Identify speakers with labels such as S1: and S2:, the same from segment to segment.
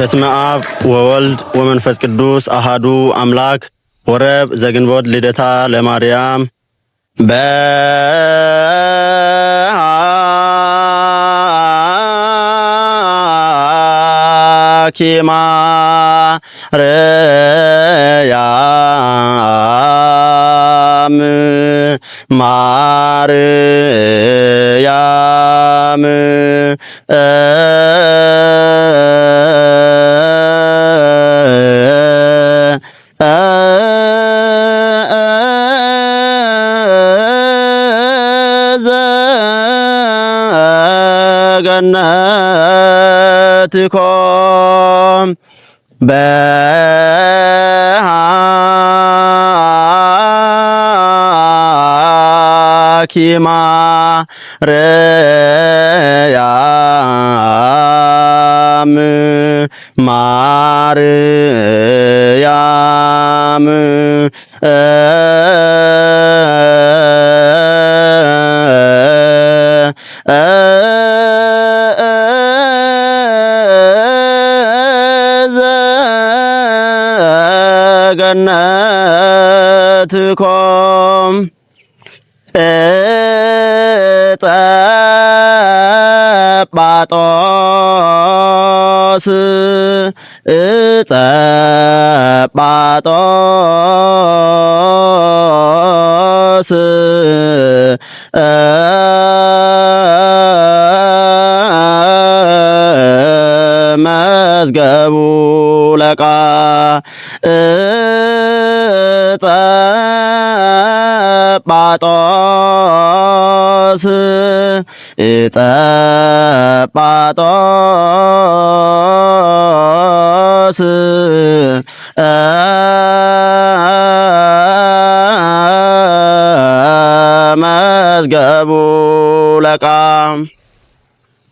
S1: በስመ አብ ወወልድ ወመንፈስ ቅዱስ አሃዱ አምላክ ወረብ ዘግንቦት ልደታ ለማርያም በኪማ ረያም ማርያም ገነትኮም በኪማ ረያም ማርያም ገነትኮም እጠጳጦስ መዝገቡ ለቃ እጠጳጦስ መዝገቡ ለቃ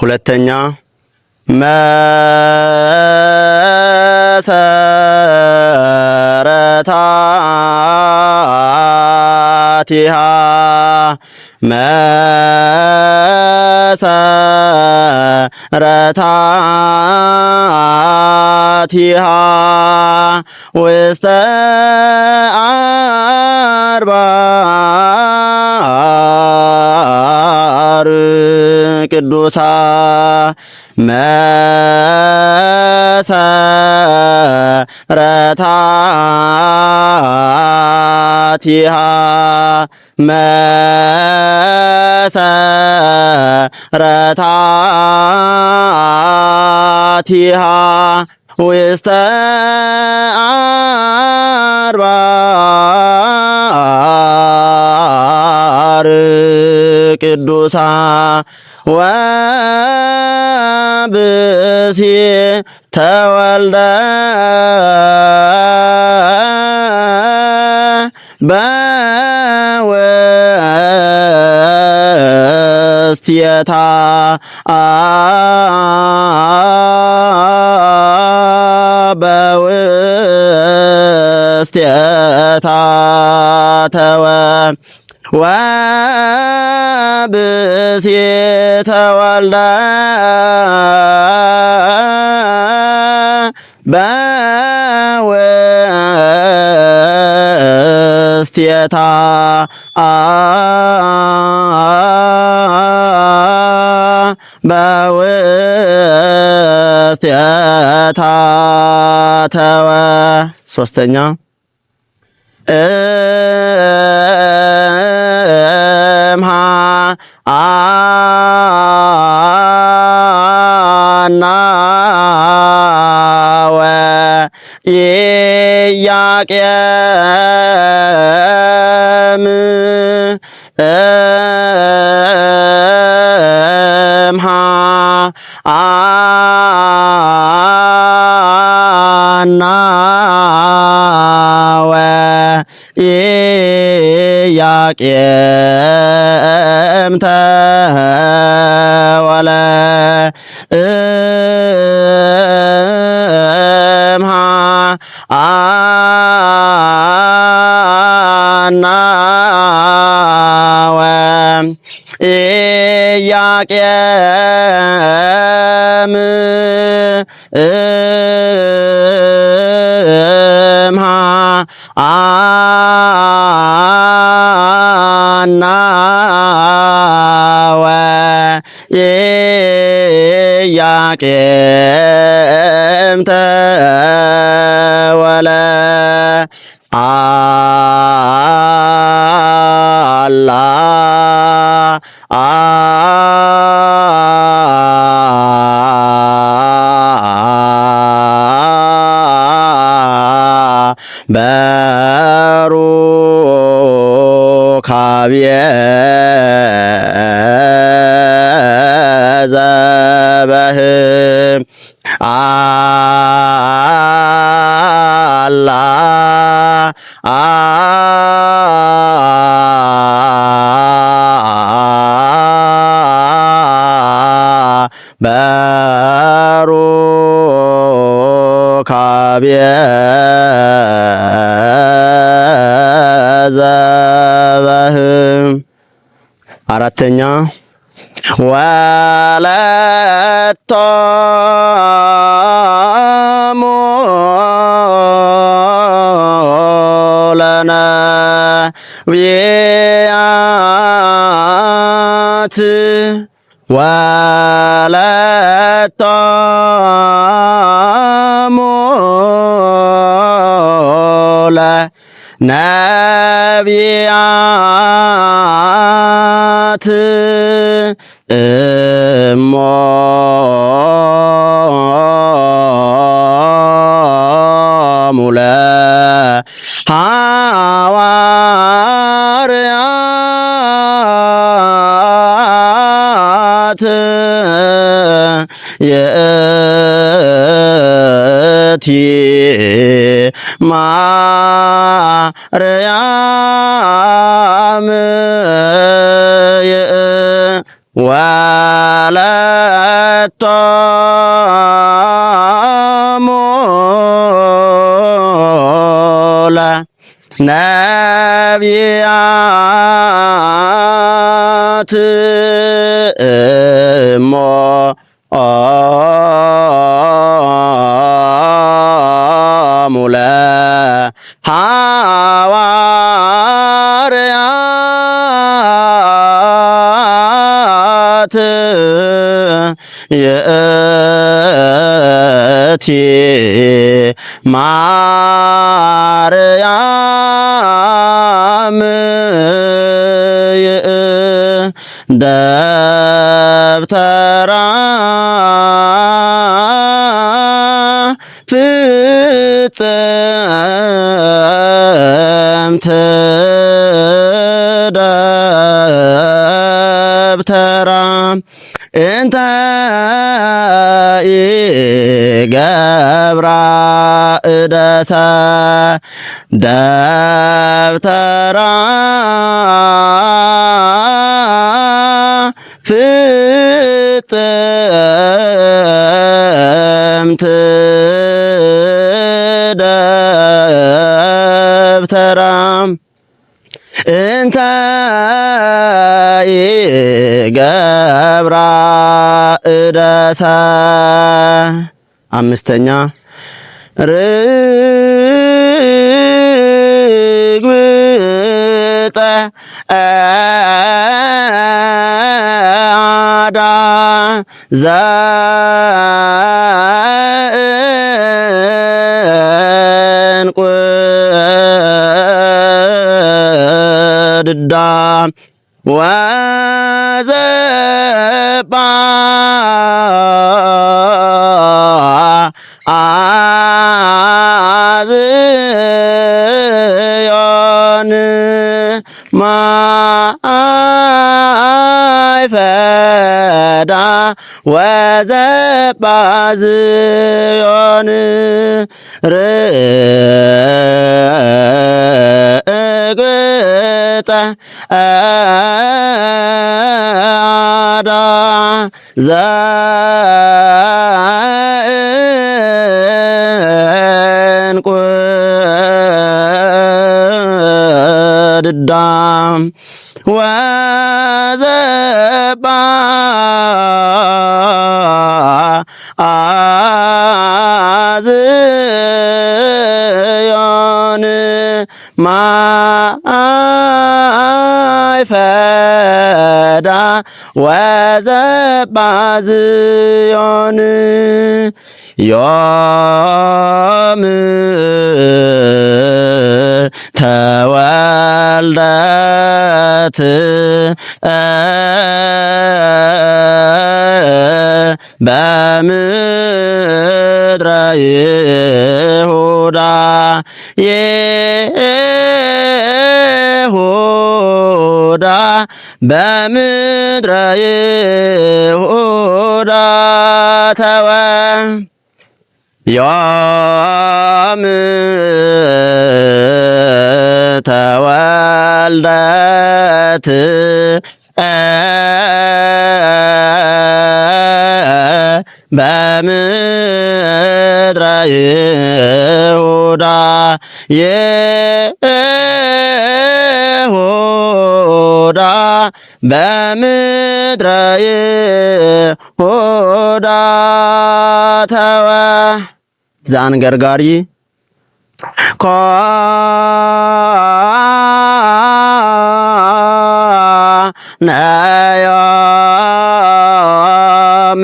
S1: ሁለተኛ መሰረታቲሃ መሰረታቲሃ ውስተ አድባር ቅዱሳ መሰረታቲሃ መሰረታቲሃ ውስተ አድባር ቅዱሳ ወብእሲ ተወልደ በውስቴታ በውስቴታ ተወ ወብእሲ ተወልደ በውስቴታ በውስቴታ ተወ ሶስተኛ እምሃ አናወ ኢያቄም እምሃ አናወ ኢያቄም ተወለ እምሃ አናወ ኢያቄም ሐና ወኢያቄም ተወለ አላ በሩካብየ ዘበህም አላ በሩካብየ ዘበህም አራተኛ ወለቶሙ ለነቢያት ወለቶሙ ለነቢያት እሞሙ ለሐዋርያት የእቲ ማርያም ወለቶሙ ለነቢያት እሞሙ ለሐዋርያት የእቲ ማርያም ደብተራ ፍጽምት ደብተራ እንተ ኢገብራ እደሰ ደብተራ ፍጽምት ደብተራ እንተ ኢገብራ እደሰ አምስተኛ ርግብፀ አዳ ዘእንቁ ድዳ ወዘባ አዝዮን ማይፈዳ ወዘባ ዝዮን ርግብፀ አዳ ዘእንቁ ድዳ ወዘባ አዝዮን ማይፈዳ ፈዳ ወዘባዝዮን ዮም ተወልደት በምድረ ይሁዳ ይሁዳ በምድረ ይሁዳ ዮም ተወልደት በምድረ ይሁዳ ይሁዳ በምድረ ይሁዳ ዘአንገርጋሪ ኮነዮም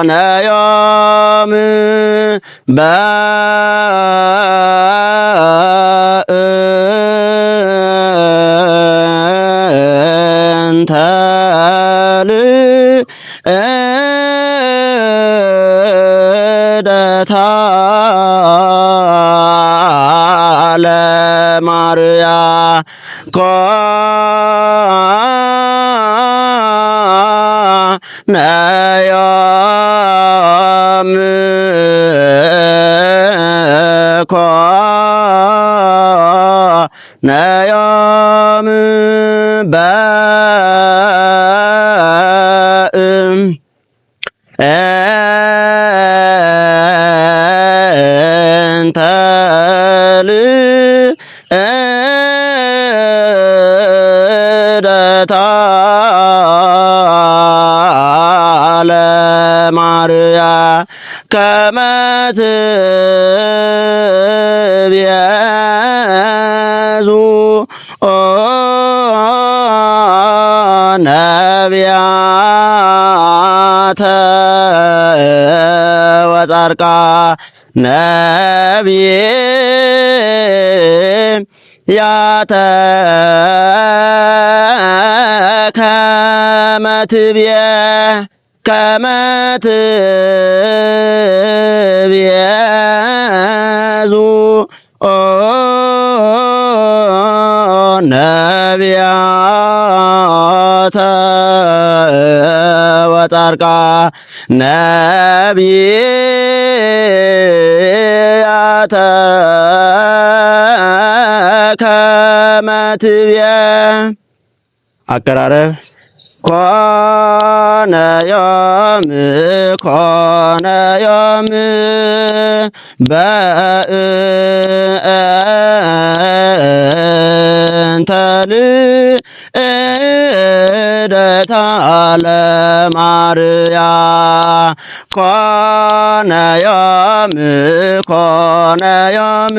S1: ኮነዮም በእንተ ልደታ ለማርያም ኮነዮም ኮነዮም እንተ ልደታ ለማርያም ከመ ትቤዙ ነቢያተ ወጻድቃን ነቢያተ ከመ ትቤዙ ነቢያተ ወጻድቃን ነቢያተ ከመ ትቤዙ አቀራረብ ኮነዮም ኮነዮም በእንተ ልደታ ለማርያም ኮነዮም ኮነዮም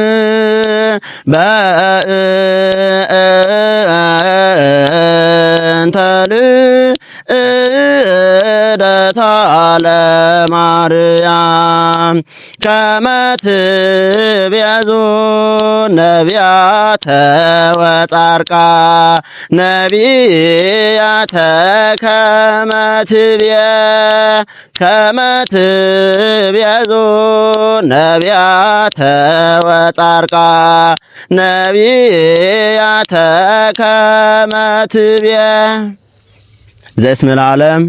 S1: በእንተ ልደታ ለማርያም ከመ ትቤዙ ነቢያተ ወጻድቃን ነቢያተ ከመ ትቤዙ ነቢያተ ወጻድቃን ነቢያተ ከመ ትቤዙ ዘእስመ ለዓለም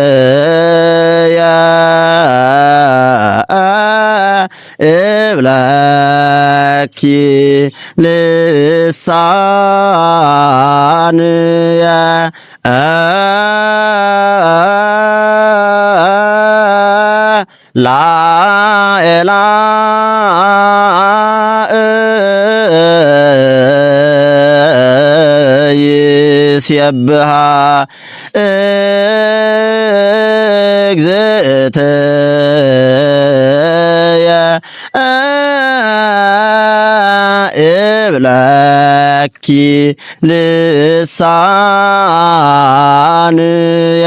S1: እግዝእትየ እብለኪ ልሳንየ ላኤላ ይሴብሃ እግዝእትየ እብለኪ ልሳንየ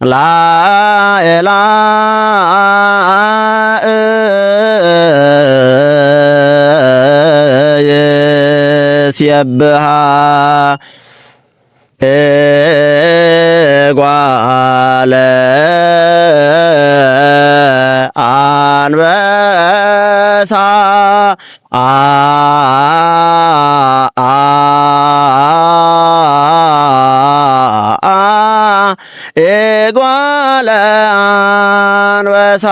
S1: ላኤላ የስየብሃ እጓለ አንበሳ እጓለ አንበሳ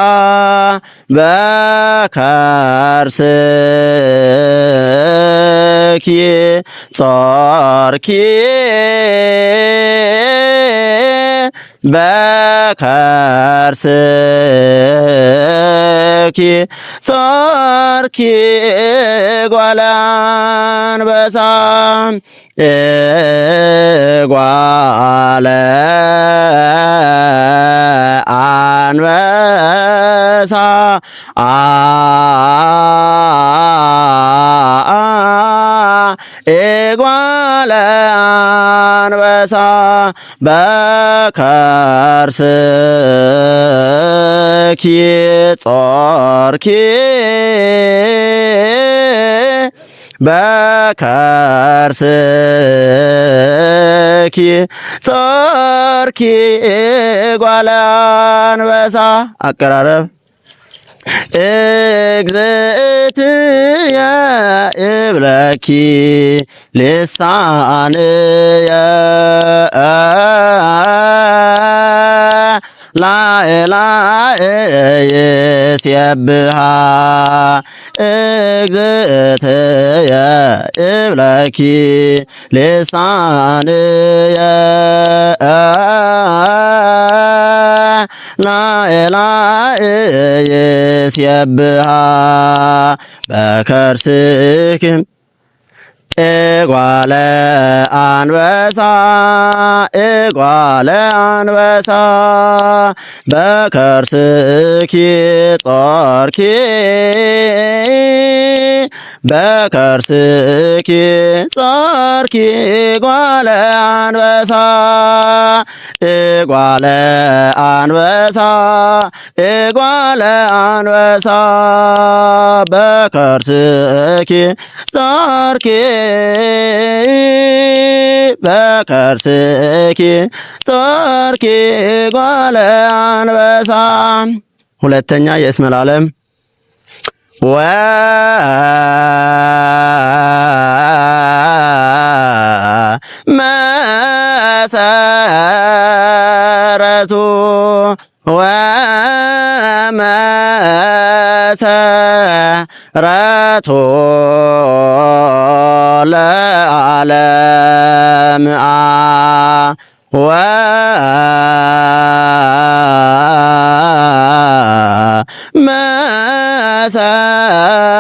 S1: በከርስኪ ጾርኪ በከርስኪ ጾርኪ እጓለ አንበሳ እጓለ አንበሳ እጓለ አንበሳ በከርስኪ ጾርኪ በከርስኪ ጾርኪ እጓለ አንበሳ። አቀራረብ እግዝእትየ እብለኪ ልሳንየ ላኤላየ የስየብሃ እግዝእትየ እብለኪ ልሳንየ ላኤላየ የስየብሃ በከርስኪ እጓለ አንበሳ እጓለ አንበሳ በከርስኪ ጾርኪ በከርስኪ ጾርኪ እጓለ አንበሳ እጓለ አንበሳ እጓለ አንበሳ በከርስኪ ጾርኪ በከርስኪ ጾርኪ እጓለ አንበሳ። ሁለተኛ የእስመ ለዓለም ወመሰረቱ ወመሰረቱ ለዓለም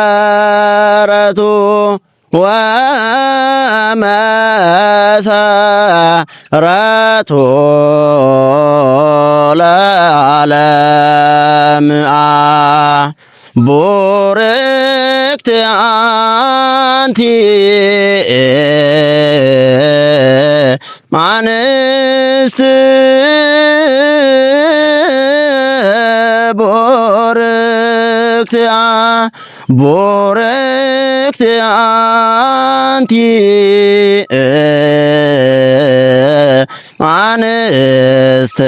S1: መሰረቱ ወመሰረቱ ለዓለም ቡርክት አንቲ አንስት ቡርክት አንቲ አንስት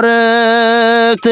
S1: ቡርክት